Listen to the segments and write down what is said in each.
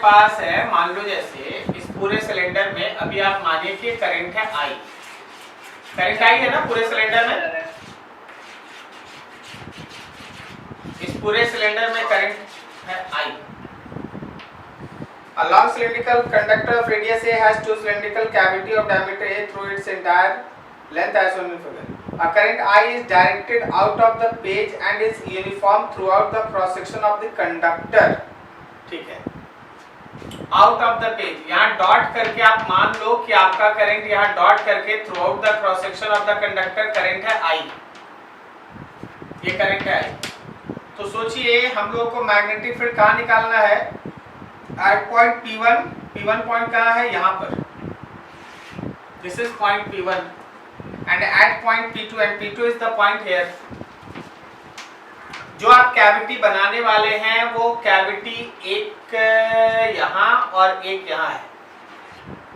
पास है, मान लो जैसे इस पूरे सिलेंडर में अभी आप मानिए कि करंट है I, करंट I है ना पूरे सिलेंडर में, इस पूरे सिलेंडर में करंट है I. A long cylindrical conductor of radius A has two cylindrical cavity of diameter A through its entire length as shown in figure. A current I is directed out of the page and is uniform throughout the cross section of the conductor. ठीक है, out of the page, यहाँ dot करके आप मान लो कि आपका current यहाँ dot करके through out the cross section of the conductor current है I, ये करंट है I. तो सोचिए हम लोगों को मैग्नेटिक फील्ड कहाँ निकालना है, eight point P1, P1 point कहाँ है, यहाँ पर, this is point P1 and at point P2 and P2 is the point here. जो आप कैविटी बनाने वाले हैं वो कैविटी एक यहाँ और एक यहाँ है.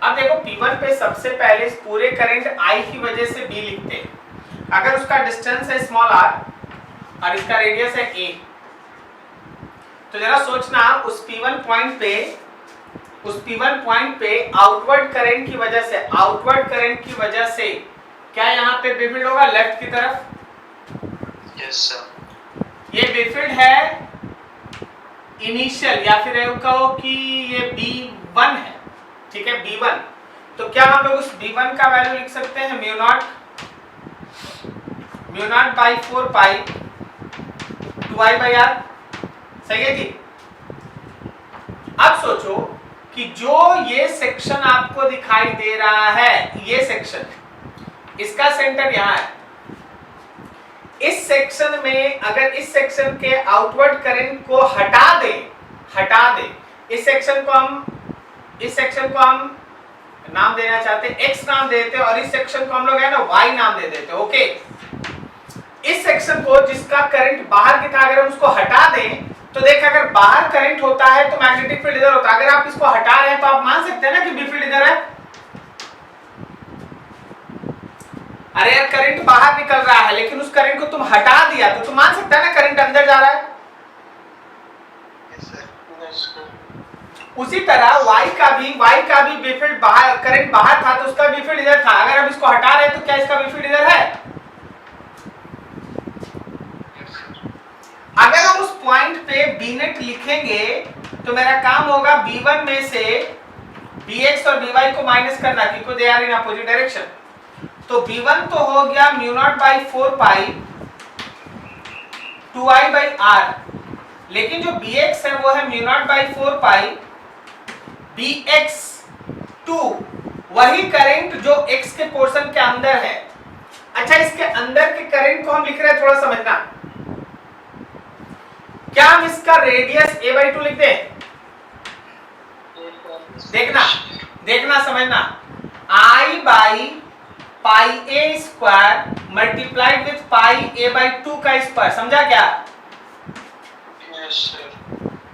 अब देखो P1 पे सबसे पहले इस पूरे करंट I की वजह से B लिखते हैं. अगर उसका डिस्टेंस है स्मॉल r और इसका रेडियस है a, तो जरा सोचना उस P1 पॉइंट पे आउटवर्ड करंट की वजह से, आउटवर्ड करंट की वजह से क्या यहाँ पे बिफिल्ड होगा लेफ्ट की तरफ? Yes sir. ये बिफिल्ड है इनिशियल, या फिर कहो कि ये B1 है, ठीक है B1. तो क्या हम लोग उस B1 का वैल्यू लिख सकते हैं mu naught by 4 pi 2I by R. सही है जी. अब सोचो कि जो ये सेक्शन आपको दिखाई दे रहा है, ये सेक्शन, इसका सेंटर यहाँ है. इस सेक्शन में अगर इस सेक्शन के आउटवर्ड करंट को हटा दे, इस सेक्शन को हम नाम देना चाहते हैं X नाम देते हैं और इस सेक्शन को हम लोग है ना Y नाम दे देते हैं. ओके, इस सेक्शन को जिसका करंट बाहर की था अगर हम उसको हटा दें तो देख, अगर बाहर करंट होता है तो मैग्नेटिक फील्ड इधर होता है. अगर आप इसको हटा रहे हैं तो आप मान सकते हैं ना कि बी फील्ड इधर है. अरे यार करंट बाहर निकल रहा है लेकिन उस करंट को तुम हटा दिया तो तुम मान सकते हैं ना करंट अंदर जा रहा है. उसी तरह Y का भी बी फील्ड बाहर, करंट बाहर था तो उसका बी फील्ड इधर था. अगर हम इसको हटा रहे हैं तो क्या इसका बी फील्ड इधर है? अगर हम उस पॉइंट पे बी नेट लिखेंगे तो मेरा काम होगा B1 में से Bx और By को माइनस करना, क्योंकि they are in opposite direction. तो B1 तो हो गया mu naught by 4 pi 2I by R, लेकिन जो Bx है वो है mu naught by 4 pi Bx2, वही करंट जो x के पोर्शन के अंदर है. अच्छा, इसके अंदर के करंट को हम लिख रहे हैं, थोड़ा समझना. क्या हम इसका रेडियस a/2 लिख दें? देखना समझना, I by pi a square multiplied with pi a/2 का स्क्वायर. समझा क्या? Yes sir.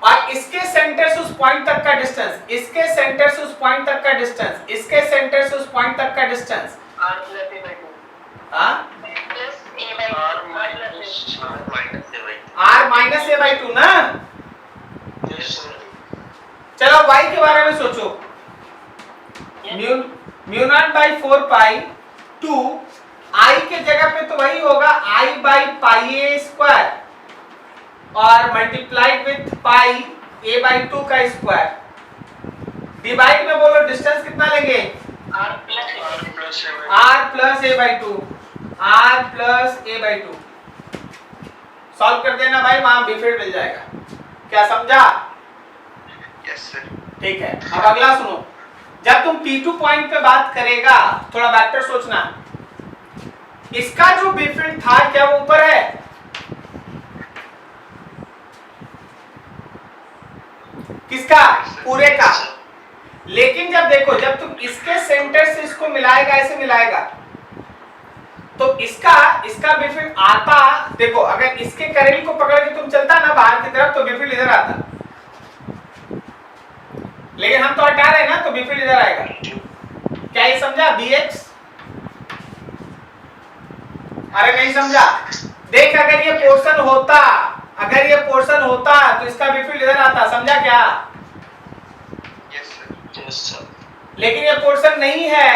और इसके सेंटर से उस पॉइंट तक का डिस्टेंस, इसके सेंटर से उस पॉइंट तक का डिस्टेंस, इसके सेंटर से उस पॉइंट तक का डिस्टेंस r प्लस a/2. हां, r माइनस a/2 ना. Yes sir. चलो y के बारे में सोचो. Mu naught by 4 pi 2, I के जगह पे तो वही होगा I by pi a square और मल्टीप्लाइड विथ पाई a/2 का स्क्वायर. डिवाइड में बोलो डिस्टेंस कितना लेंगे? r plus a/2. r plus a/2 solve कर देना भाई, वहां बी फील्ड मिल जाएगा. क्या समझा? Yes sir. ठीक है. अब अगला सुनो. जब तुम P2 पॉइंट पे बात करेगा, थोड़ा वेक्टर सोचना. इसका जो बी फील्ड था क्या वो ऊपर है? किसका? पूरे का. लेकिन जब देखो, जब तुम इसके सेंटर से इसको मिलाएगा, ऐसे मिलाएगा, तो इसका बी फील्ड आता, देखो अगर इसके करंट को पकड़ के तुम चलता ना बाहर की तरफ तो बी फील्ड इधर आता, लेकिन हम तो हटा रहे हैं ना तो बी फील्ड इधर आएगा. क्या ये समझा? Bx. अरे नहीं समझा? देख, अगर ये पोर्शन होता तो इसका बी फील्ड इधर आता. समझा क्या? Yes, sir. लेकिन ये पोर्शन नहीं है,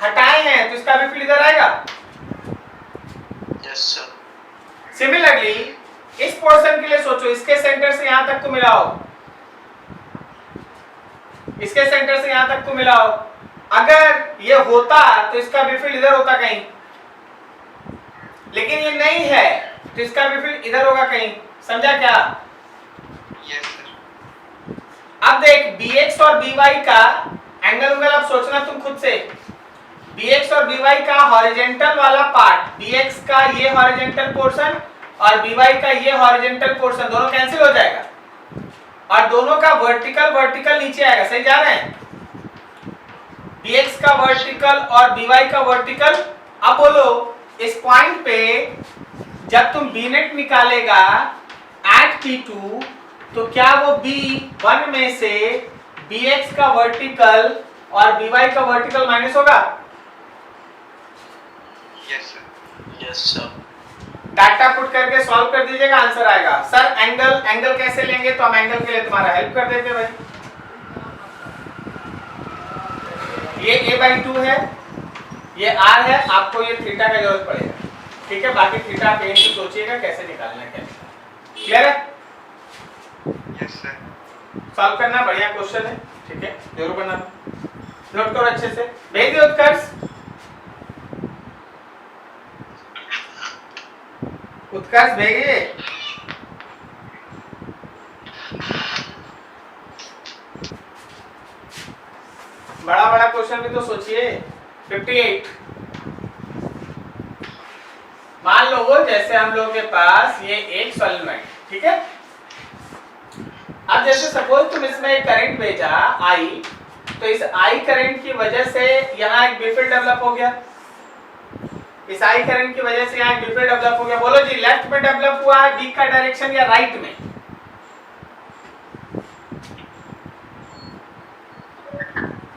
हटाए हैं, तो इसका भी फील्ड इधर आएगा। Yes, sir. सिमिलरली इस पोर्शन के लिए सोचो, इसके सेंटर से यहां तक को मिलाओ, इसके सेंटर से यहां तक को मिलाओ। अगर ये होता तो इसका भी फील्ड इधर होता कहीं, लेकिन ये नहीं है तो इसका भी फील्ड इधर होगा कहीं। समझा क्या? Yes, sir. अब देख bx और by का एंगल उंगल अब सोचना तुम खुद से। bx और by का हॉरिजॉन्टल वाला पार्ट, bx का ये हॉरिजॉन्टल पोर्शन और by का ये हॉरिजॉन्टल पोर्शन दोनों कैंसिल हो जाएगा और दोनों का वर्टिकल वर्टिकल नीचे आएगा। सही जा रहे हैं? bx का वर्टिकल और by का वर्टिकल। अब बोलो इस पॉइंट पे जब तुम b नेट निकालेगा एट p2 तो क्या वो b1 में से bx का वर्टिकल और by का वर्टिकल माइनस होगा? Yes, sir. Yes, sir. Data put करके सॉल्व कर दीजिएगा, आंसर आएगा। सर एंगल कैसे लेंगे? तो हम एंगल के लिए तुम्हारा हेल्प कर देते भाई। ये a/2 है, ये r है, आपको ये थीटा का जरूरत पड़ेगा। ठीक है, बाकी थीटा आप यहीं से सोचिएगा कैसे निकालना है, कैसे। क्लियर है? Yes, sir. सॉल्व करना, बढ़िया क्वेश्चन है। ठीक है, जरूर बनाना, नोट करो अच्छे से। भेज दियो उत्कर्ष। उत्कर्ष भेजिए। बड़ा बड़ा क्वेश्चन भी तो सोचिए। 58 मान लो वो जैसे हम लोग के पास ये एक सॉल्वेंट, ठीक है। अब जैसे सपोज तुम इसमें एक करंट भेजा I, तो इस I करंट की वजह से यहाँ एक बिफिल डेवलप हो गया। इस I करंट की वजह से यहाँ एक बिफिल डेवलप हो गया। बोलो जी, लेफ्ट में डेवलप हुआ है B का डायरेक्शन या राइट में?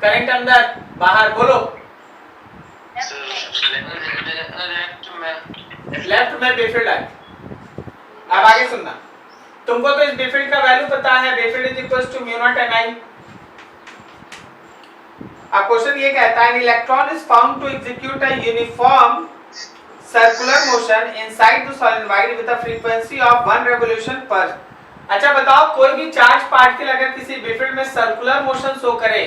करंट अंदर बाहर, बोलो। लेफ्ट में बेफिल्ड है। अब आगे सुनना, तुमको तो इस बेफिल्ड का वैल्यू पता है, B field is equal to mu naught n I. अब क्वेश्चन ये कहता है, electron is found to execute a uniform circular motion inside the solenoid with a frequency of 1 revolution per. अच्छा बताओ, कोई भी चार्ज पार्टिकल अगर किसी बेफिल्ड में सर्कुलर मोशन शो करे,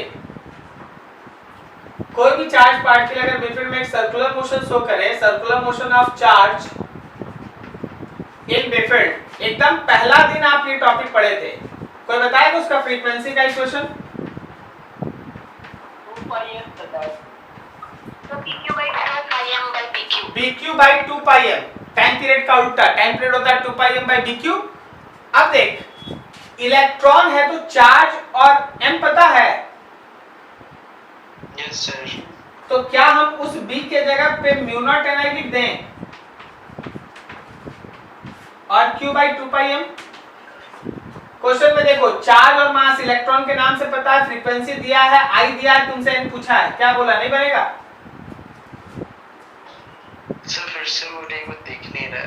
कोई भी चार्ज पार्टिकल अगर बेफिल्ड में एक सर्कुलर मोशन शो करे, circular motion of charge in B field, एकदम पहला दिन आप ये टॉपिक पढ़े थे, कोई बताएगा उसका फ्रीक्वेंसी का इक्वेशन? 2πm बताओ। तो pq by 2πm by pq। bq by 2πm, time period का उल्टा, टाइम पीरियड होता है 2πm by bq। अब देख, इलेक्ट्रॉन है तो चार्ज और m पता है, Yes, sir. तो क्या हम उस b के जगह पे म्यू नॉट एन आई लिख दें और q by 2πm? क्वेश्चन में देखो, चार्ज और मास इलेक्ट्रॉन के नाम से पता है, फ्रीक्वेंसी दिया है, I दिया है, तुमसे n पूछा है, क्या बोला? नहीं बनेगा? सर फिर से वो नहीं, वो दिख नहीं रहा।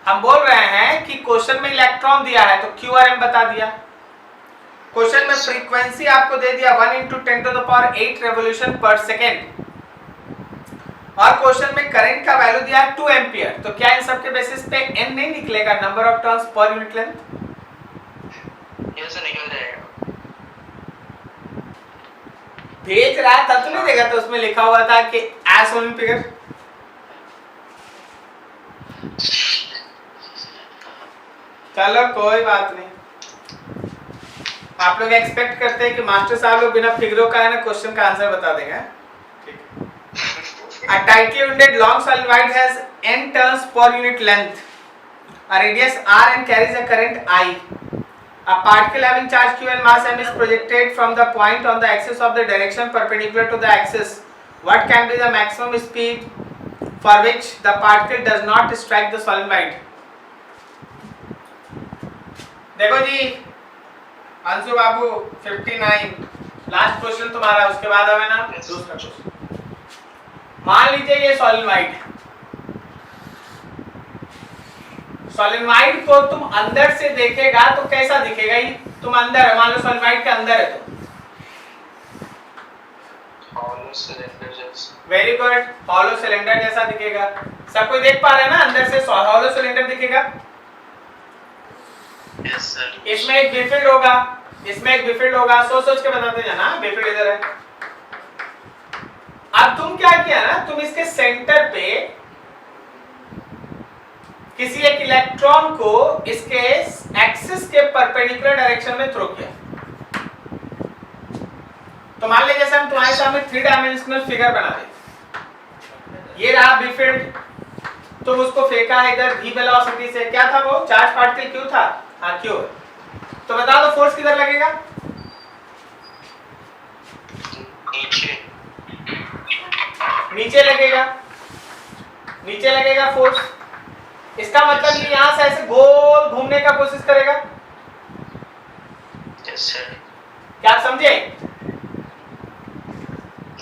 हम बोल रहे हैं कि क्वेश्चन में इलेक्ट्रॉन दिया है तो q और m बता दिया। क्वेश्चन में फ्रीक्वेंसी आपको दे दिया 1 × 10⁸ रेवोल्यूशन पर सेकेंड, और क्वेश्चन में करंट का वैल्यू दिया है 2 एम्पियर। तो क्या इन सब के बेसिस पे n नहीं निकलेगा, number of turns per unit length? ये से निकल जाएगा। भेज रहा था तो नहीं देखा, तो उसमें लिखा हुआ था कि एस ओन फिगर। चलो कोई बात नहीं, आप लोग एक्सपेक्ट करते हैं कि मास्टर साहब लोग बिना फिगरों का है ना क्वेश्चन का आंसर बता देंगे। ठीक है। A tightly wounded long solenoid has n turns per unit length, a radius r and carries a current I. A particle having charge q and mass m is projected from the point on the axis of the direction perpendicular to the axis. What can be the maximum speed for which the particle does not strike the solenoid? देखो जी अंशु बाबू, 59 last question तुम्हारा, उसके बाद हमें ना दूसरा question. मान लीजिए ये सॉलिनॉइड, सॉलिनॉइड को तुम अंदर से देखेगा तो कैसा दिखेगा? ये तुम अंदर है, मान लो सॉलिड के अंदर है तो hollow cylinder जैसा. वेरी गुड, हॉलो सिलेंडर जैसा दिखेगा. सब कोई देख पा रहे हैं ना, अंदर से हॉलो सिलेंडर दिखेगा. Yes sir. इसमें एक बिफिल्ड होगा, इसमें एक बिफिल्ड होगा. सोच सोच के बताते जाना. बिफिल्ड इधर है. अब तुम क्या किया ना, तुम इसके सेंटर पे किसी एक इलेक्ट्रॉन को इसके एक्सिस के परपेंडिकुलर डायरेक्शन में थ्रो किया. तो मान लीजिए जैसे हम तुम्हारे सामने 3 डायमेंशनल फिगर बना दे. ये रहा बिफिल्ड, तुम उसको फेंका है इधर v वेलोसिटी से. क्या था वो? चार्ज पार्टिकल क्यों था? हाँ क्यों. तो बता दो फोर्स किधर लगेगा? नीचे. नीचे लगेगा. नीचे लगेगा फोर्स. इसका मतलब ये यहां से ऐसे गोल घूमने का कोशिश करेगा. Yes sir. क्या आप समझे?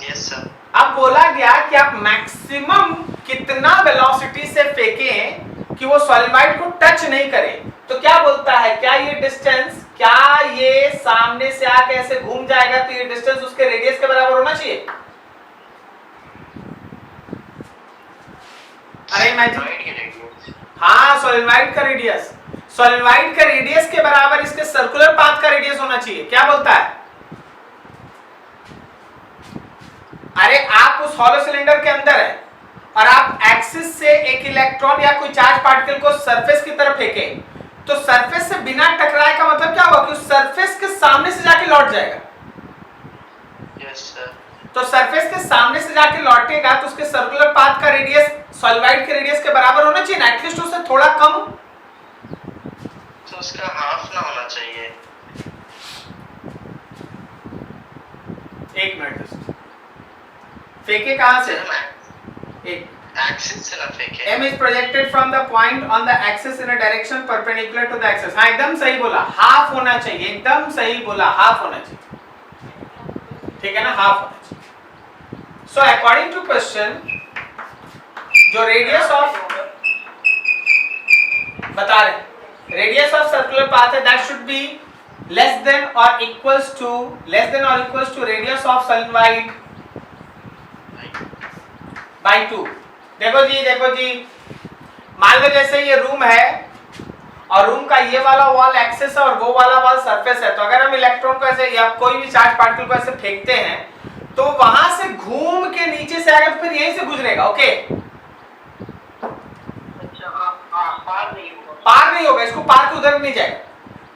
Yes sir. अब बोला गया कि आप मैक्सिमम कितना वेलोसिटी से फेंकें कि वो सॉलिड को टच नहीं करे. तो क्या बोलता है, क्या ये डिस्टेंस, क्या ये सामने से आके ऐसे घूम जाएगा तो ये डिस्टेंस उसके रेडियस के बराबर होना चाहिए? अरे इमेजिन. Right के radius. हाँ, सॉलिड का रेडियस. सॉलिड का रेडियस के बराबर इसके सर्कुलर पाथ का रेडियस होना चाहिए. क्या बोलता है? अरे आप उस हॉलो सिलेंडर के अंदर है और आप एक्सिस से एक इलेक्ट्रॉन या कोई चार्ज पार्टिकल को सरफेस की तरफ फेंके, तो सरफेस से बिना टकराए का मतलब क्या होगा कि उस सरफेस के सामने से जाके लौट जाएगा. Yes sir. तो सरफेस के सामने से जाके लौटेगा तो उसके सर्कुलर पाथ का रेडियस सॉलिड के रेडियस के बराबर होना चाहिए ना, एटलीस्ट उससे थोड़ा कम. तो उसका हाफ ना होना चाहिए. एक मिनट. फेंके कहां से? एक एक्सिस से ना फेंके. M is projected from the point on the axis in a direction perpendicular to the axis. हाँ एकदम सही बोला, हाफ होना चाहिए. एकदम सही बोला, हाफ होना चाहिए. ठीक है ना, हाफ होना चाहिए. So according to question, जो रेडियस ऑफ बता रहे, रेडियस ऑफ सर्कुलर पाथ है that should be less than or equals to radius of solenoid by 2. देखो जी, मान लो जैसे ये रूम है और रूम का ये वाला वॉल एक्सिस है और वो वाला वॉल सरफेस है. तो अगर हम इलेक्ट्रॉन को ऐसे या कोई भी चार्ज पार्टिकल को ऐसे फेंकते हैं तो वहां से घूम के नीचे से आएगा, फिर यहीं से गुजरेगा. ओके, पार नहीं होगा, इसको पार के उधर नहीं जाएगा.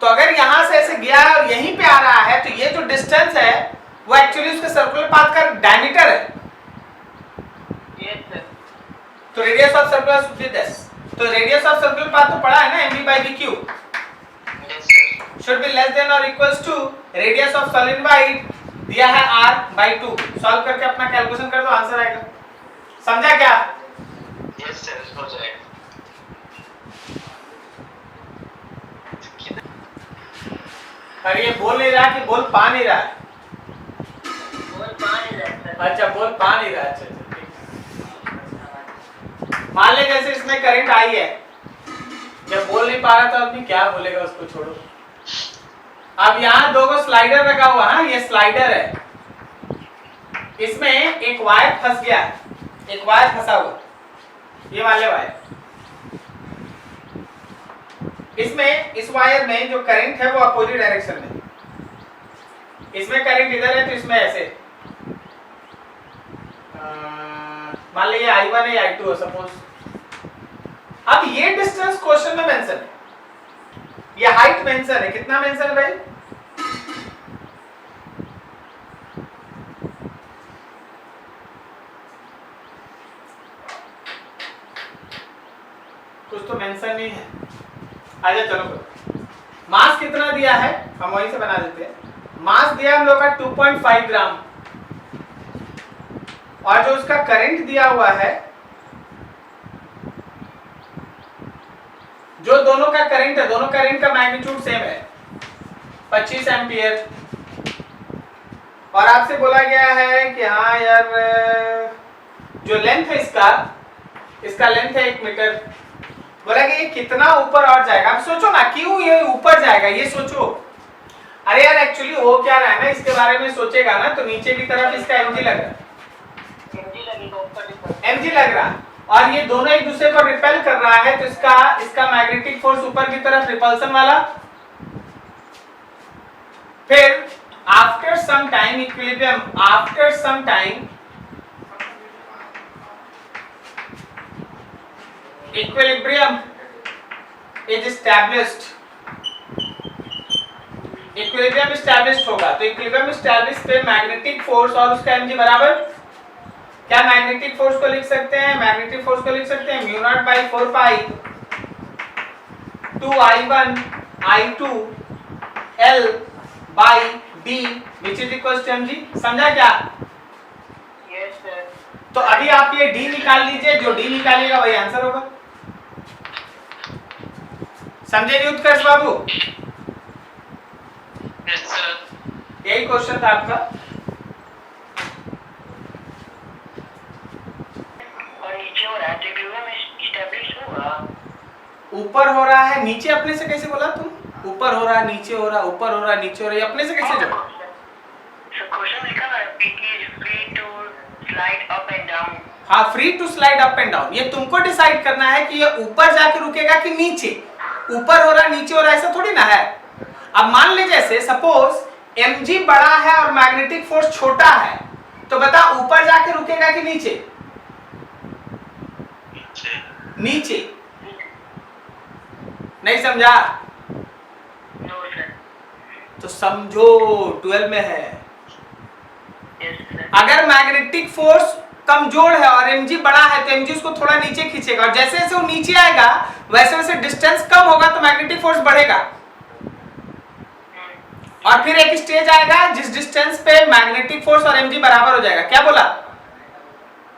तो अगर यहां से ऐसे गया और यहीं पे आ रहा है तो ये जो डिस्टेंस है वो एक्चुअली उसके सर्कुलर पाथ का डायमीटर है. तो radius of circular should be this. तो रेडियस ऑफ सर्कुलर पाथ तो पढ़ा है ना, mv/bq Yes sir. Should be less than और equals to radius of solenoid दिया है r/2. सॉल्व करके अपना कैलकुलेशन कर दो, आंसर आएगा. समझा क्या? Yes sir. हो जाएगा. अरे ये बोल नहीं रहा कि बोल पा नहीं रहा है. अच्छा, बोल पा नहीं रहा. अच्छा ठीक. मान ले जैसे इसमें करंट आई है, जब बोल नहीं पा रहा तो आदमी क्या बोलेगा, उसको छोड़ो. अब यहाँ 2 स्लाइडर रखा हुआ है. ये स्लाइडर है, इसमें एक वायर फंस गया है, एक वायर फंसा हुआ, ये वाले वायर. इसमें इस वायर में जो करंट है वो अपोजिट डायरेक्शन में. इसमें करंट इधर है तो इसमें ऐसे मान लीजिए I1 है, I2 है सपोज. अब ये डिस्टेंस क्वेश्चन में मेंशन है, ये हाइट मेंशन है. कितना मेंशन है भाई? कुछ तो मेंशन नहीं है. आजा चलो करो. मास कितना दिया है हम वहीं से बना देते हैं. मास दिया हम लोग का 2.5 ग्राम और जो उसका करंट दिया हुआ है, जो दोनों का करंट है, दोनों करंट का मैग्नीट्यूड सेम है 25 एम्पियर. और आपसे बोला गया है कि हाँ यार जो लेंथ है इसका लेंथ है 1 मीटर. बोला कि ये कितना ऊपर और जाएगा. आप सोचो ना, क्यों ये ऊपर जाएगा, ये सोचो. अरे यार एक्चुअली हो क्या रहा है ना, इसके बारे में सोचेगा ना तो नीचे की तरफ इसका mg लग रहा है, mg लग रहा है, और ये दोनों एक दूसरे को रिपेल कर रहा है, तो इसका मैग्नेटिक फोर्स ऊपर की तरफ रिपल्सन वाला। फिर after some time equilibrium, after some time equilibrium is established, equilibrium established होगा, तो इक्विलिब्रियम एस्टैब्लिश पे मैग्नेटिक फोर्स और उसका mg बराबर, क्या मैग्नेटिक फोर्स को लिख सकते हैं, मैग्नेटिक फोर्स को लिख सकते हैं mu naught by 4 pi 2I1 I2 L by D which is equal to mg। समझा क्या? Yes, sir. तो अभी आप ये D निकाल लीजिए, जो D निकालेगा वही आंसर होगा। समझे नहीं उत्कर्ष बाबू? Yes sir. यही क्वेश्चन था आपका। और नीचे हो रहा है तो इक्विलिब्रियम एस्टैब्लिश होगा। ऊपर हो रहा है नीचे, अपने से कैसे बोला तुम? ऊपर हो रहा है नीचे हो रहा है, ऊपर हो रहा है नीचे हो रहा है, अपने से कैसे जोड़ा? So question लिखा है PK is free to slide up and down. हाँ, free to slide up and down. ये तुमको डिसाइड करना है कि ये ऊपर जाके रुकेगा कि नीचे। ऊपर हो रहा है नीचे हो रहा है ऐसा थोड़ी ना है। अब मान लीजिए जैसे सपोज mg बड़ा है और मैग्नेटिक फोर्स छोटा है, तो बता ऊपर जाके रुकेगा कि नीचे? नीचे। नहीं समझा? No, sir. तो समझो 12 में है। Yes, sir. अगर मैग्नेटिक फोर्स कमजोर है और mg बड़ा है तो mg उसको थोड़ा नीचे खींचेगा, और जैसे जैसे वो नीचे आएगा वैसे वैसे डिस्टेंस कम होगा तो मैग्नेटिक फोर्स बढ़ेगा। और फिर एक स्टेज आएगा जिस डिस्टेंस पे मैग्नेटिक फोर्स और mg बराबर हो जाएगा। क्या बोला?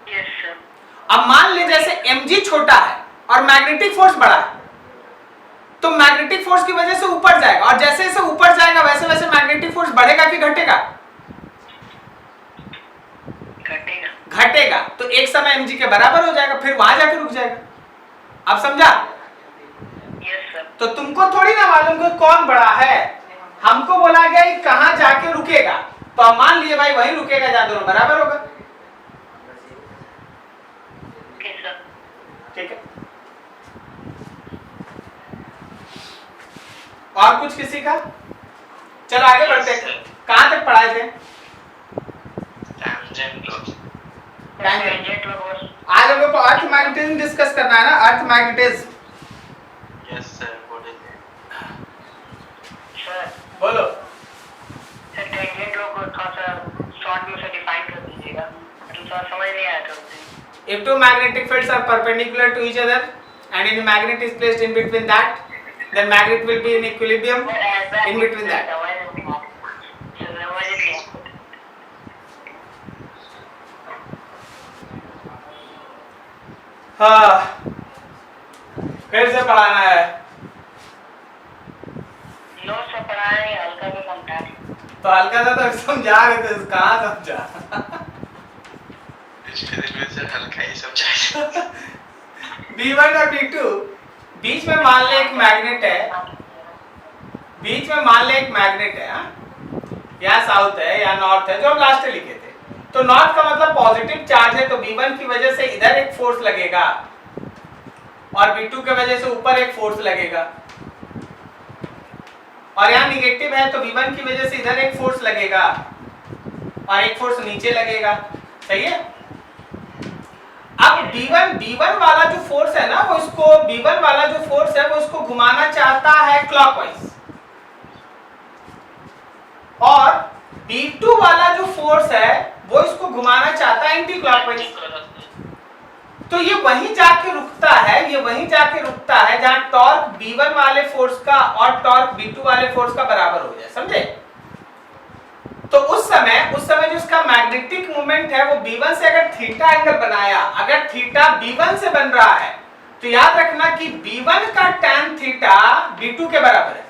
Yes, sir. अब मान लीजिए जैसे mg छोटा है और मैग्नेटिक फोर्स बड़ा है, तो मैग्नेटिक फोर्स की वजह से ऊपर जाएगा, और जैसे जैसे ऊपर जाएगा वैसे वैसे मैग्नेटिक फोर्स बढ़ेगा कि घटेगा? घटेगा। घटेगा। तो एक समय mg के बराबर हो जाएगा, फिर वहां जाके रुक जाएगा। अब समझा? Yes, sir. तो तुमको थोड़ी ना मालूम कि कौन बड़ा है, हमको बोला गया कि कहां जाके रुकेगा, तो अब मान लिए भाई वहीं रुकेगा जहां दोनों बराबर होगा। Okay, sir. ठीक है। और कुछ किसी का? चलो आगे बढ़ते हैं। कहां तक पढ़ाए थे? Tangent law. Tangent log was. आज हम लोग को अर्थ मैग्नेटिज्म डिस्कस करना है ना, अर्थ मैग्नेटिज्म। यस सर, बोलिए। Sir. बोलो। सर टेंजेंट लॉ को थोड़ा सा शॉर्ट में से डिफाइन कर दीजिएगा, मतलब थोड़ा समझ नहीं आया था मुझे। If two magnetic fields are perpendicular to each other and a magnet is placed in between that, then magnet will be in equilibrium in between that. हाँ, फिर से पढ़ाना है। नोट्स में पढ़ाए हल्का भी समझा। तो हल्का सा तो समझा रहे थे, कहाँ समझा? से हल्का ही समझाया। B1 और B2 बीच में मान ले एक मैग्नेट है, बीच में मान ले एक मैग्नेट है, या साउथ है या नॉर्थ है, जो हम लास्ट में लिखे थे। तो नॉर्थ का मतलब पॉजिटिव चार्ज है, तो B1 की वजह से इधर एक फोर्स लगेगा और B2 की वजह से ऊपर एक फोर्स लगेगा, और यहाँ निगेटिव है तो B1 की वजह से इधर एक फोर्स लगेगा और एक फोर्स नीचे लगेगा। सही है? अब B1 वाला जो फोर्स है ना, वो इसको B1 वाला जो फोर्स है वो इसको घुमाना चाहता है क्लॉकवाइज, और B2 वाला जो फोर्स है वो इसको घुमाना चाहता है एंटी क्लॉकवाइज। तो ये वहीं जाके रुकता है, ये वहीं जाके रुकता है जहां टॉर्क B1 वाले फोर्स का और टॉर्क B2 वाले फोर्स का बराबर हो जाए। समझे? तो उस समय जो इसका मैग्नेटिक मोमेंट है वो B1 से अगर थीटा एंगल बनाया, अगर थीटा B1 से बन रहा है, तो याद रखना कि B1 का tan थीटा B2 के बराबर है।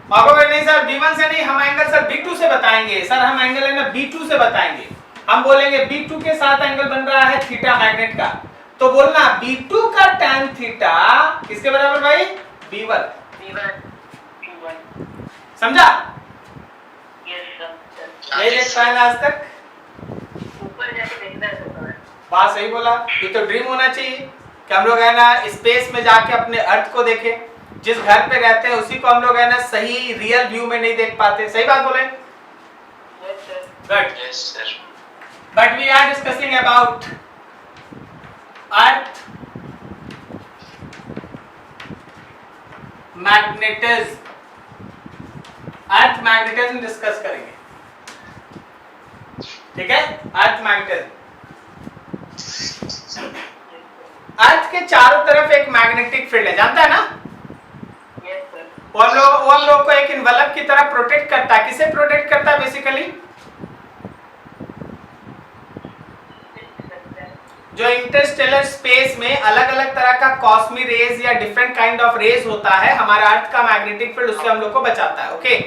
और नहीं सर B1 से नहीं, हम एंगल सर B2 से बताएंगे। सर हम एंगल है ना B2 से बताएंगे। हम बोलेंगे B2 के साथ एंगल बन रहा है थीटा मैग्नेट का, तो बोलना B2 का tan थीटा किसके बराबर भाई? B1। समझा? Yes sir. ये देख पाए ना आज तक? ऊपर जाके देखना है सर। बात सही बोला। ये तो ड्रीम होना चाहिए कि हम लोग है ना स्पेस में जाके अपने अर्थ को देखें। जिस घर पे रहते हैं उसी को हम लोग है ना सही रियल व्यू में नहीं देख पाते। सही बात बोले? Yes sir. Good. Yes sir. But we are discussing about earth magnetism. Earth magnetism discuss करेंगे, ठीक है? अर्थ मैग्नेटिज्म। अर्थ के चारों तरफ एक मैग्नेटिक फील्ड है, जानता है ना? Yes sir. वो हम लोग को एक इन्वेलप की तरह प्रोटेक्ट करता है। किसे प्रोटेक्ट करता है बेसिकली? जो इंटरस्टेलर स्पेस में अलग अलग तरह का कॉस्मिक रेज या डिफरेंट काइंड ऑफ रेज होता है, हमारा अर्थ का मैग्नेटिक फील्ड उससे हम लोग को बचाता है। ओके,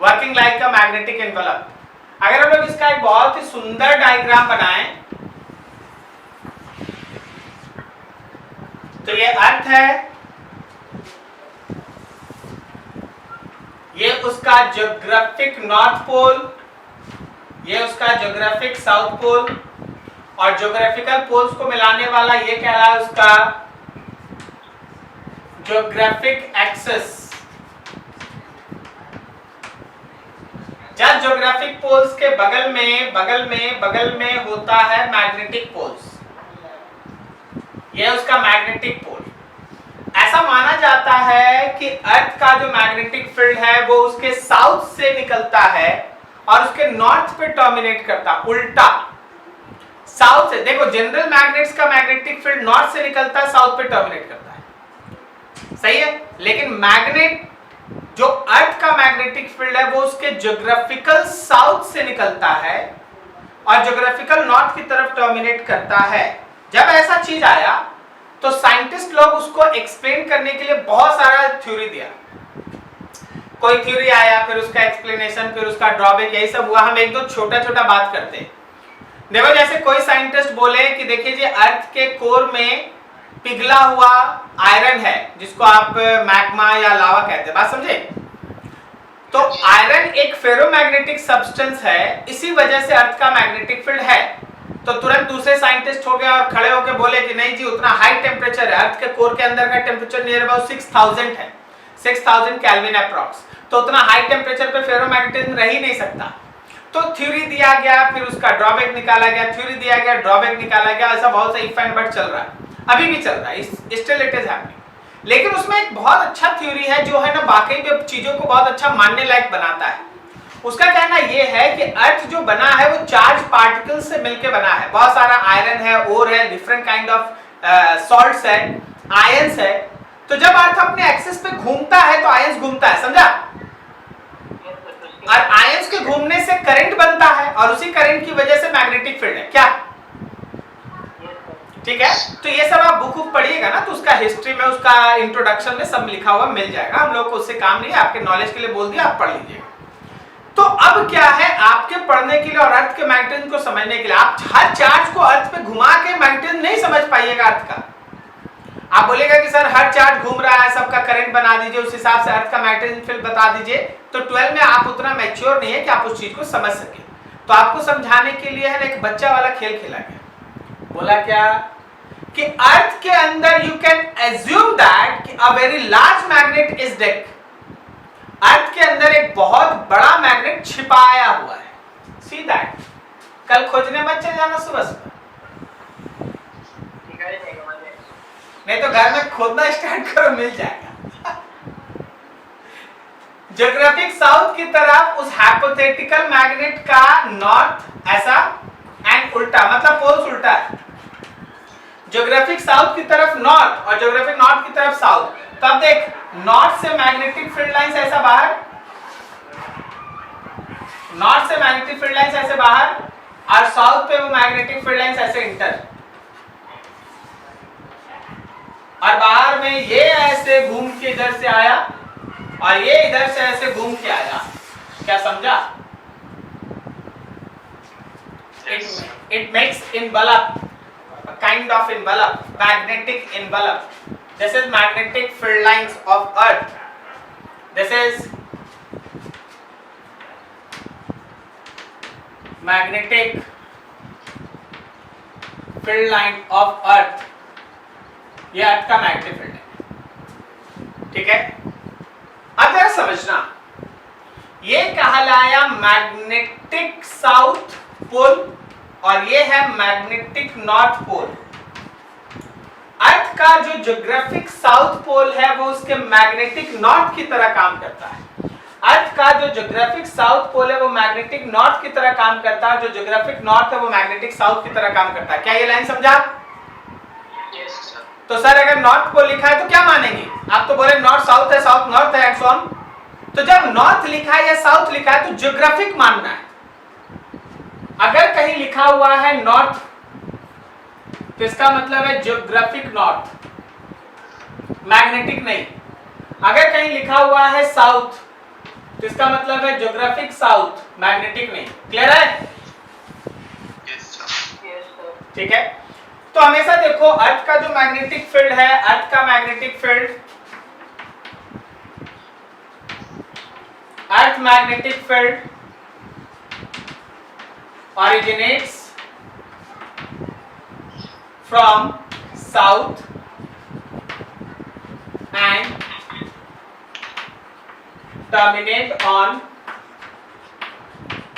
वर्किंग लाइक अ मैग्नेटिक एनवलप। अगर हम लोग इसका एक बहुत ही सुंदर डायग्राम बनाएं तो ये अर्थ है, ये उसका ज्योग्राफिक नॉर्थ पोल, ये उसका ज्योग्राफिक साउथ पोल, और ज्योग्राफिकल पोल्स को मिलाने वाला ये कह रहा है उसका ज्योग्राफिक एक्सिस। जब ज्योग्राफिक पोल्स के बगल में होता है मैग्नेटिक पोल्स, ये उसका मैग्नेटिक पोल। ऐसा माना जाता है कि अर्थ का जो मैग्नेटिक फील्ड है वो उसके साउथ से निकलता है और उसके नॉर्थ पे डोमिनेट करता, उल्टा साउथ से। देखो, जनरल मैग्नेट्स का मैग्नेटिक फील्ड नॉर्थ से निकलता है, साउथ पे डोमिनेट करता है, सही है? लेकिन मैग्नेट जो अर्थ का मैग्नेटिक फील्ड है वो उसके ज्योग्राफिकल साउथ से निकलता है और ज्योग्राफिकल नॉर्थ की तरफ डोमिनेट करता है। जब ऐसा चीज आया तो साइंटिस्ट लोग उसको एक्सप्लेन करने के लिए बहुत सारा थ्योरी दिया। कोई थ्योरी आया, फिर उसका एक्सप्लेनेशन, फिर उसका ड्रॉबैक, यही सब हुआ। हम एक दो छोटा छोटा बात करते हैं। देखो, जैसे कोई साइंटिस्ट बोले कि देखिए जी, अर्थ के कोर में पिघला हुआ आयरन है, जिसको आप मैग्मा या लावा कहते हैं, बात समझे? तो आयरन एक फेरोमैग्नेटिक सब्सटेंस है, इसी वजह से अर्थ का मैग्नेटिक फील्ड है। तो तुरंत दूसरे साइंटिस्ट हो गए और खड़े होकर बोले कि नहीं जी, उतना हाई टेम्परेचर है, अर्थ के कोर के अंदर का टेम्परेचर नियर अबाउट 6000 है, 6000 केल्विन अप्रॉक्स। तो उतना हाई टेम्परेचर पे फेरोमैग्नेटिज्म रह ही नहीं सकता। तो थ्योरी दिया गया, फिर उसका ड्रॉबैक निकाला गया, थ्योरी दिया गया, ड्रॉबैक निकाला गया। ऐसा बहुत सा इफ एंड बट चल रहा है, अभी भी चल रहा है, स्टिल इट इज हैपनिंग। लेकिन उसमें एक बहुत अच्छा थ्योरी है जो है ना वाकई में चीजों को बहुत अच्छा मानने लायक बनाता है। उसका कहना यह है कि अर्थ जो बना है वो चार्ज पार्टिकल से मिलकर बना है। बहुत सारा आयरन है, ओर है, डिफरेंट काइंड ऑफ सॉल्ट्स है, आयंस है। तो जब अर्थ अपने एक्सिस पे घूमता है तो आयंस घूमता है, समझा? और आयंस के घूमने से करंट बनता है और उसी करंट की वजह से मैग्नेटिक फील्ड है, क्या? ठीक है? तो ये सब आप बुक पढ़िएगा ना, तो उसका हिस्ट्री में, उसका इंट्रोडक्शन में सब लिखा हुआ मिल जाएगा। हम लोग को उससे काम नहीं है, आपके नॉलेज के लिए बोल दिया, आप पढ़ लीजिएगा। तो अब क्या है, आपके पढ़ने के लिए और अर्थ के मैग्नेटिज्म को समझने के लिए आप हर चार्ज को अर्थ पे घुमा के मैग्नेटिज्म नहीं समझ पाइएगा अर्थ का। आप बोलेगा कि सर हर चार्ज घूम रहा है, सबका करंट बना दीजिए, उस हिसाब से अर्थ का मैग्नेटिज्म फील्ड बता दीजिए। तो 12 में आप उतना मैच्योर नहीं है कि आप उस चीज को समझ सके। तो आपको समझाने के लिए है ना एक बच्चा वाला खेल खेला गया। बोला क्या कि अर्थ के अंदर यू कैन एज्यूम दैट कि a very large magnet is there. Earth के अंदर एक बहुत बड़ा मैग्नेट छिपाया हुआ है। See that. कल खोजने मत चले जाना सुबह सुबह, नहीं तो घर में खोदना स्टार्ट करो, मिल जाएगा। ज्योग्राफिक साउथ की तरफ उस हाइपोथेटिकल मैग्नेट का नॉर्थ ऐसा एंड उल्टा, मतलब पोल्स उल्टा है। ज्योग्राफिक साउथ की तरफ नॉर्थ और ज्योग्राफिक नॉर्थ की तरफ साउथ। तो अब देख, नॉर्थ से मैग्नेटिक फील्ड लाइंस ऐसा बाहर, नॉर्थ से मैग्नेटिक फील्ड लाइंस ऐसे बाहर, और साउथ पे वो मैग्नेटिक फील्ड लाइंस ऐसे इंटर, और बाहर में ये ऐसे घूम के इधर से आया और ये इधर से ऐसे घूम के आया। क्या समझा? It makes envelope, a kind of envelope, magnetic envelope. This is magnetic field lines of Earth. This is magnetic field line of earth, ये अर्थ का मैग्नेटिक फील्ड है, ठीक है। अब जरा समझना, ये कहलाया मैग्नेटिक साउथ पोल और ये है मैग्नेटिक नॉर्थ पोल। अर्थ का जो ज्योग्राफिक साउथ पोल है वो उसके मैग्नेटिक नॉर्थ की तरह काम करता है। अर्थ का जो ज्योग्राफिक साउथ पोल है वो मैग्नेटिक नॉर्थ की तरह काम करता है, जो ज्योग्राफिक नॉर्थ है वो मैग्नेटिक साउथ की तरह काम करता है। क्या ये लाइन समझा? Yes sir. तो सर अगर नॉर्थ पोल लिखा है तो क्या मानेंगे? आप तो बोले नॉर्थ साउथ है, साउथ नॉर्थ है, एंड सो ऑन। तो जब नॉर्थ लिखा है या साउथ लिखा है तो ज्योग्राफिक मानना है। अगर कहीं लिखा हुआ है नॉर्थ तो इसका मतलब है ज्योग्राफिक नॉर्थ, मैग्नेटिक नहीं। अगर कहीं लिखा हुआ है साउथ तो इसका मतलब है ज्योग्राफिक साउथ, मैग्नेटिक नहीं। क्लियर है? Yes sir. ठीक है। तो हमेशा देखो अर्थ का जो मैग्नेटिक फील्ड है, अर्थ का magnetic field, earth magnetic field originates from south and terminate on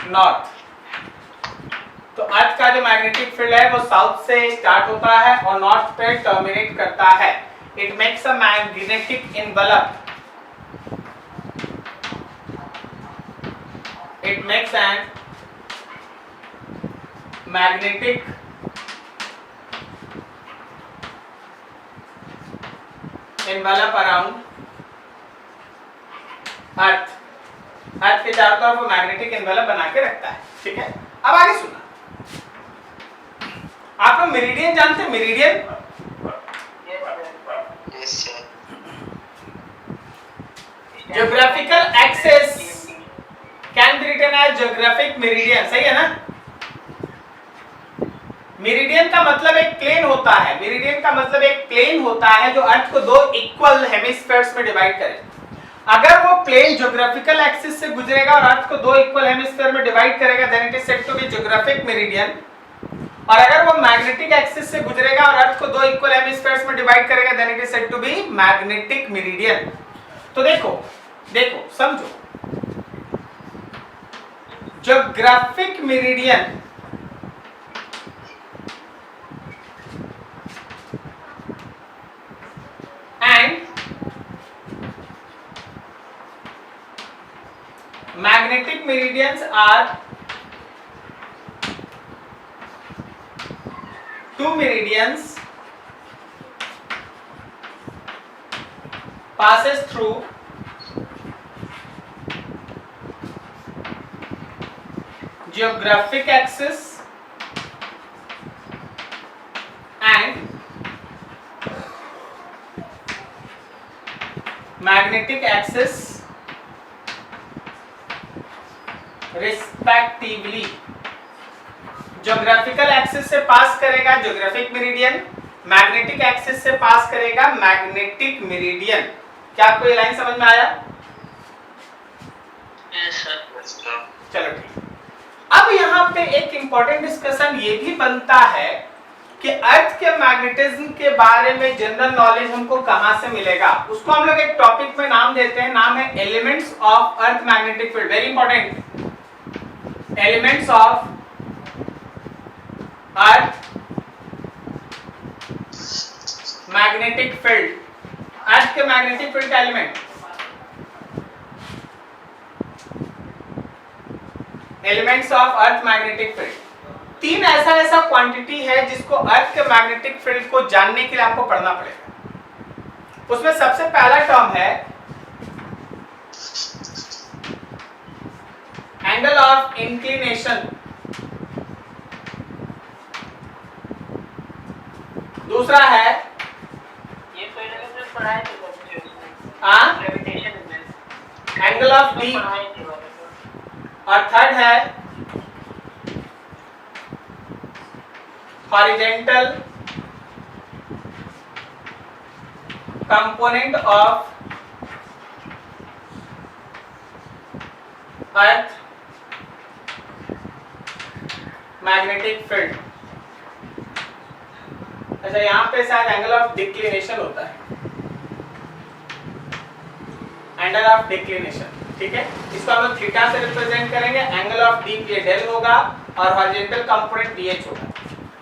north। तो अर्थ का जो मैग्नेटिक फील्ड है वो साउथ से स्टार्ट होता है और नॉर्थ पे टर्मिनेट करता है। It makes a magnetic envelope, it makes an magnetic envelope around earth. Earth के चारों तरफ वो मैग्नेटिक एनवलप बना के रखता है, ठीक है। अब आगे सुनना, आप लोग मेरिडियन जानते हैं? Meridian yes sir. Geographical axis can be written as geographic meridian, सही है ना? मेरिडियन का मतलब एक प्लेन होता है, मेरिडियन का मतलब एक प्लेन होता है जो अर्थ को दो इक्वल हेमिस्फीयर्स में डिवाइड करे। अगर वो प्लेन ज्योग्राफिकल एक्सिस से गुजरेगा और अर्थ को दो इक्वल हेमिस्फीयर में डिवाइड करेगा then it is said to be geographic meridian. और अगर वो मैग्नेटिक एक्सिस से गुजरेगा और अर्थ को दो इक्वल हेमिस्फीयर्स में डिवाइड करेगा then it is said to be magnetic meridian. तो देखो देखो समझो, geographic meridian and magnetic meridians are two meridians passes through geographic axis and magnetic axis respectively. Geographical axis से पास करेगा ज्योग्राफिक मेरिडियन, मैग्नेटिक एक्सिस से पास करेगा magnetic meridian. क्या आपको ये लाइन समझ में आया? Yes sir. चलो ठीक। अब यहाँ पे एक इंपॉर्टेंट डिस्कशन ये भी बनता है कि अर्थ के मैग्नेटिज्म के बारे में जनरल नॉलेज हमको कहां से मिलेगा। उसको हम लोग एक टॉपिक में नाम देते हैं, नाम है elements of earth magnetic field. Very important, elements of earth magnetic field. Earth के मैग्नेटिक फील्ड का element, elements of earth magnetic field. तीन ऐसा क्वांटिटी है जिसको अर्थ के मैग्नेटिक फील्ड को जानने के लिए आपको पढ़ना पड़ेगा। उसमें सबसे पहला टर्म है एंगल ऑफ इंक्लिनेशन, दूसरा है ये पहले हमने पढ़ाए थे बच्चे उसमें, ग्रेविटेशन एंगल ऑफ डी, और थर्ड है horizontal component of earth magnetic field. अच्छा यहाँ पे शायद एंगल ऑफ डिक्लिनेशन होता है, एंगल ऑफ डिक्लिनेशन, ठीक है। इसको हम लोग थीटा से रिप्रेजेंट करेंगे, एंगल ऑफ डी ये डेल होगा और हॉरिजॉन्टल कंपोनेंट बीएच होगा।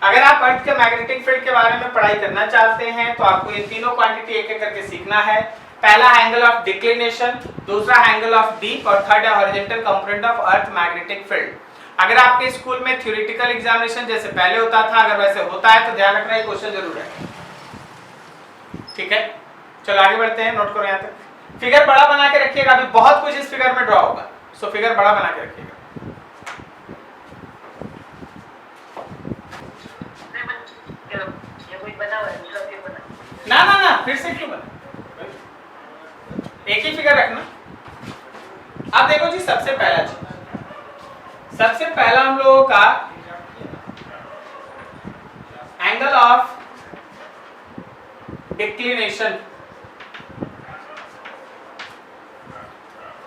अगर आप अर्थ के मैग्नेटिक फील्ड के बारे में पढ़ाई करना चाहते हैं तो आपको ये तीनों क्वांटिटी एक एक करके सीखना है। पहला एंगल ऑफ डिक्लिनेशन, दूसरा एंगल ऑफ डी और थर्ड है horizontal component of earth magnetic field. अगर आपके स्कूल में थ्योरेटिकल एग्जामिनेशन जैसे पहले होता था, अगर वैसे होता है तो ध्यान रखना ये क्वेश्चन जरूर है, ठीक है। चलो आगे बढ़ते हैं, नोट करो यहाँ तक। फिगर बड़ा बना के रखिएगा, अभी बहुत कुछ इस फिगर में ड्रॉ होगा, सो फिगर बड़ा बना के रखिएगा। ना ना ना फिर से क्यों बना, एक ही फिगर रखना। अब देखो जी, सबसे पहला हम लोगों का एंगल ऑफ डिक्लिनेशन।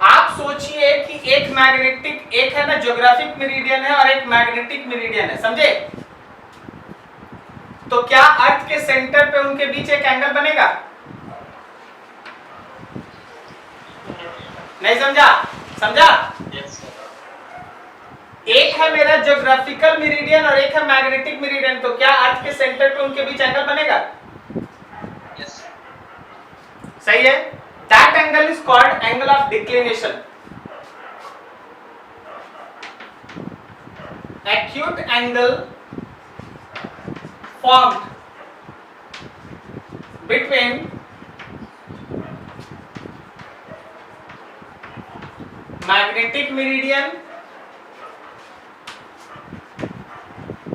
आप सोचिए कि एक मैग्नेटिक, एक है ना ज्योग्राफिक मेरिडियन है और एक मैग्नेटिक मेरिडियन है, समझे। तो क्या अर्थ के सेंटर पे उनके बीच एक एंगल बनेगा? नहीं समझा? समझा? एक है मेरा ज्योग्राफिकल मेरिडियन और एक है मैग्नेटिक मेरिडियन, तो क्या अर्थ के सेंटर पे उनके बीच एंगल बनेगा? सही है। That angle is called angle of declination. Acute angle formed between magnetic meridian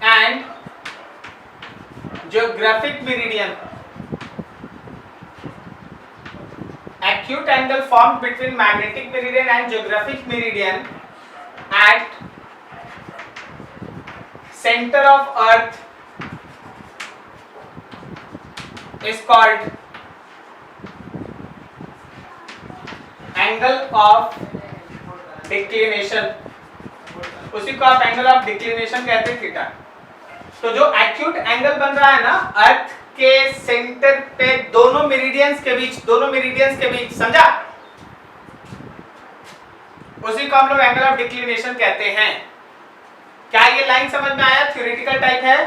and geographic meridian. Acute angle formed between magnetic meridian and geographic meridian at center of earth is called angle of declination। उसी को आप angle of declination कहते हैं, theta. तो जो acute angle बन रहा है ना अर्थ के सेंटर पे दोनों मेरिडियंस के बीच, समझा, उसी को हम लोग एंगल ऑफ डिक्लिनेशन कहते हैं। क्या ये लाइन समझ में आया? थ्योरेटिकल टाइप है।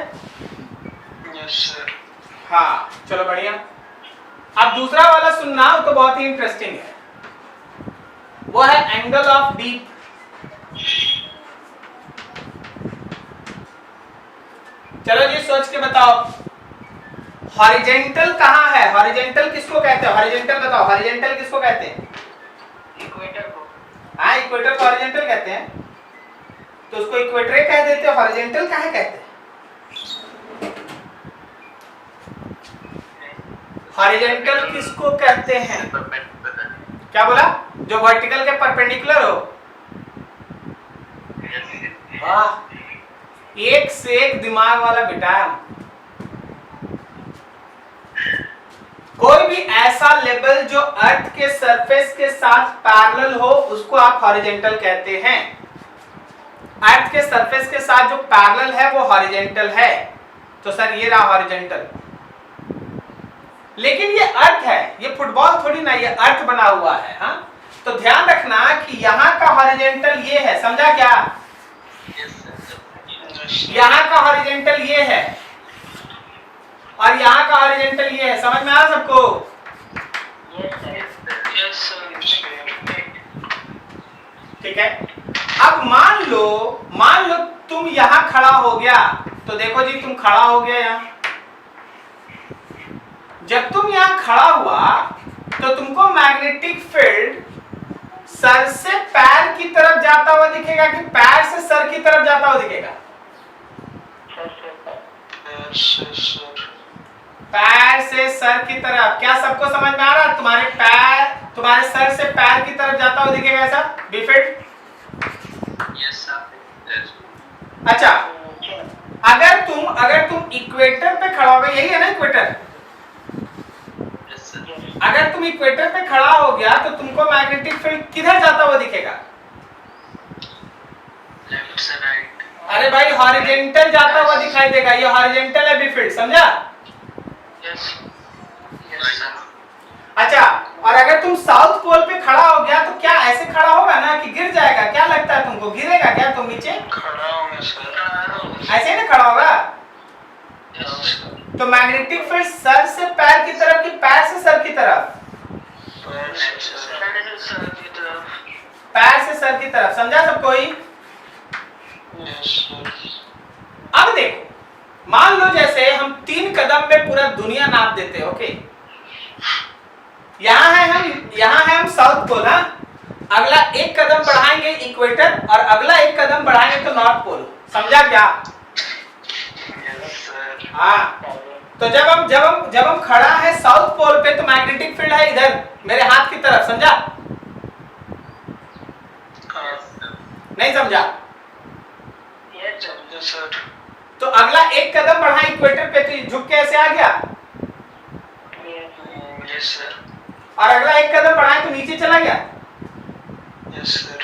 Yes sir. हाँ चलो बढ़िया। अब दूसरा वाला सुनना, वो तो बहुत ही इंटरेस्टिंग है, वो है एंगल ऑफ डीप। चलो जी सोच के बताओ, हॉरिजेंटल कहाँ है? हॉरिजेंटल किसको कहते हैं? हॉरिजेंटल बताओ, हॉरिजेंटल किसको कहते हैं? इक्वेटर को। हाँ इक्वेटर को हॉरिजेंटल कहते हैं, तो उसको इक्वेटर कह देते हैं, हॉरिजेंटल काहे कहते हैं? हॉरिजेंटल किसको कहते हैं? क्या बोला? जो वर्टिकल के परपेंडिकुलर हो। वाह, एक से एक दिमाग वाला बेटा है। कोई भी ऐसा लेवल जो अर्थ के सरफेस के साथ पैरेलल हो उसको आप हॉरिजेंटल कहते हैं। अर्थ के सरफेस के साथ जो पैरेलल है वो हॉरिजेंटल है। तो सर ये रहा हॉरिजेंटल, लेकिन ये अर्थ है, ये फुटबॉल थोड़ी ना, ये अर्थ बना हुआ है। हाँ तो ध्यान रखना कि यहाँ का हॉरिजेंटल ये है, समझा क्या? यहाँ का हॉरिजेंटल ये है और यहाँ का हॉरिजेंटल ये है, समझ में आ रहा सबको? ठीक है। अब मान लो तुम यहाँ खड़ा हो गया, तो देखो जी तुम खड़ा हो गया यहाँ। जब तुम यहाँ खड़ा हुआ तो तुमको मैग्नेटिक फील्ड सर से पैर की तरफ जाता हुआ दिखेगा कि पैर से सर की तरफ जाता हुआ दिखेगा? पैर से सर की तरफ। क्या सबको समझ में आ रहा है? तुम्हारे सर से पैर की तरफ जाता हुआ दिखेगा ऐसा बिफिट? अच्छा, अगर तुम इक्वेटर पे खड़ा हो गए, यही है ना इक्वेटर? अगर तुम इक्वेटर पे खड़ा हो गया तो तुमको मैग्नेटिक फील्ड किधर जाता हुआ दिखेगा? लेफ्ट से राइट। अरे भाई हॉरिजेंटल जाता हुआ दिखाई देगा, ये हॉरिजेंटल है बी फील्ड, समझा? Yes sir. अच्छा, और अगर तुम साउथ पोल पे खड़ा हो गया तो क्या ऐसे खड़ा होगा ना कि गिर जाएगा? क्या लगता है तुमको, गिरेगा क्या तुम नीचे? खड़ा होंगे सर। ऐसे ही ना खड़ा होगा। Yes sir. तो मैग्नेटिक फील्ड सर से पैर की तरफ कि पैर से सर की तरफ? पैर से सर की तरफ। पैर से सर की तरफ, समझा सब कोई? Yes sir. अब देखो, मान लो जैसे हम 3 कदम में पूरा दुनिया नाप देते हैं, ओके? यहाँ है हम साउथ पोल, हाँ? अगला 1 कदम बढ़ाएंगे इक्वेटर और अगला 1 कदम बढ़ाएंगे तो नॉर्थ पोल, समझा क्या? Yes sir. हाँ, तो जब हम खड़ा है साउथ पोल पे तो मैग्नेटिक फील्ड है इधर मेरे हाथ की तरफ, समझा? नहीं समझा? Yes sir. तो अगला 1 कदम बढ़ा इक्वेटर पे तो झुक के ऐसे आ गया, यस सर। और अगला 1 कदम बढ़ाए तो नीचे चला गया। Yes sir.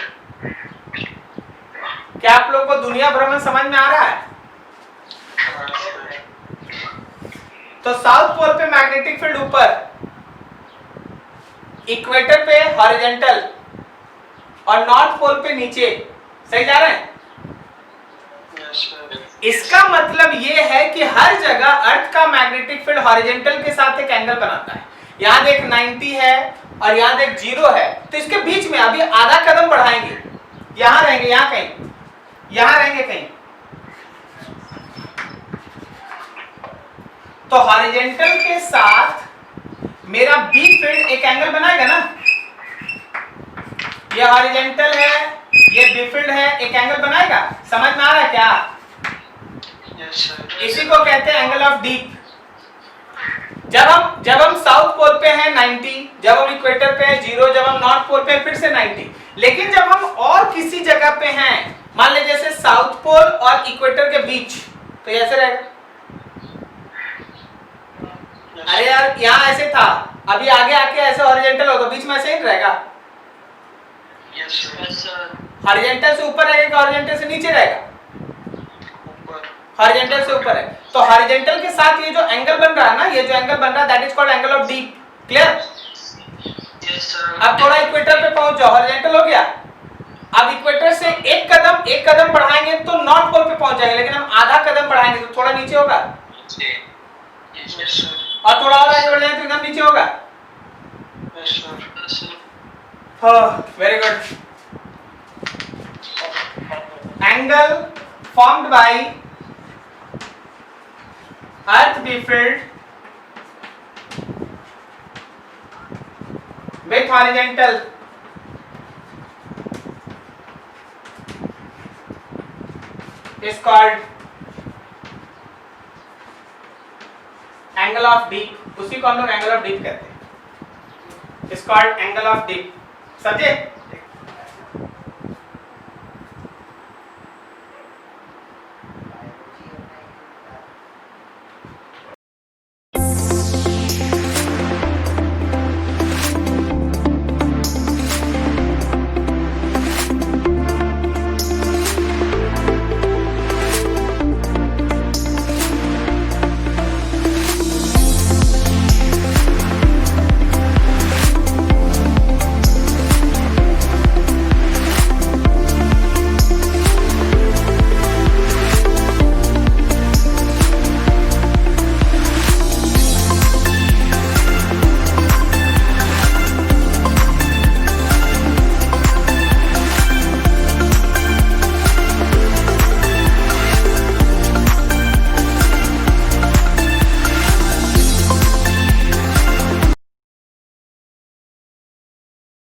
क्या आप लोग को दुनिया भ्रमण समझ में आ रहा है? हाँ सर। तो साउथ पोल पे मैग्नेटिक फील्ड ऊपर, इक्वेटर पे हॉरिजॉन्टल और नॉर्थ पोल पे नीचे, सही जा रहे हैं? Yes sir. इसका मतलब ये है कि हर जगह अर्थ का मैग्नेटिक फील्ड हॉरिजॉन्टल के साथ एक एंगल बनाता है। यहां देख 90 है और यहां देख 0 है, तो इसके बीच में अभी आधा कदम बढ़ाएंगे, यहां रहेंगे, यहां कहीं, यहां रहेंगे कहीं, तो हॉरिजॉन्टल के साथ मेरा बी फील्ड एक एंगल बनाएगा ना? ये हॉरिजॉन्टल है, ये बी फील्ड है, एक एंगल बनाएगा। समझ में आ रहा है क्या? Yes sir. इसी को कहते हैं एंगल ऑफ डीप। जब हम साउथ पोल पे हैं 90, जब हम इक्वेटर पे हैं 0, जब हम नॉर्थ पोल पे हैं फिर से 90। लेकिन जब हम और किसी जगह पे हैं, मान ले जैसे साउथ पोल और इक्वेटर के बीच, तो ऐसे रहेगा। अरे यार, यहाँ ऐसे था, अभी आगे आके ऐसे हॉरिजॉन्टल होगा, बीच में ऐसे ही रहेगा। Yes sir. हॉरिजॉन्टल से ऊपर रहेगा कि हॉरिजॉन्टल से नीचे रहेगा? ऊपर। हॉरिजॉन्टल से ऊपर है, तो हॉरिजॉन्टल के साथ ये जो एंगल बन रहा है ना, ये जो एंगल बन रहा है, that is called angle of deep. Clear? Yes sir. अब थोड़ा इक्वेटर पे पहुंच जाओ, हॉरिजॉन्टल हो गया। अब इक्वेटर से एक कदम बढ़ाएंगे तो नॉर्थ पोल पे पहुंच जाएंगे, लेकिन हम आधा कदम बढ़ाएंगे तो थोड़ा नीचे होगा, यस सर। और थोड़ा और आगे बढ़ जाए तो एकदम नीचे होगा। Yes sir. हाँ, very good. Angle formed by earth B field with horizontal is called angle of dip। उसी को हम लोग एंगल ऑफ डीप कहते हैं, is called angle of dip। समझे?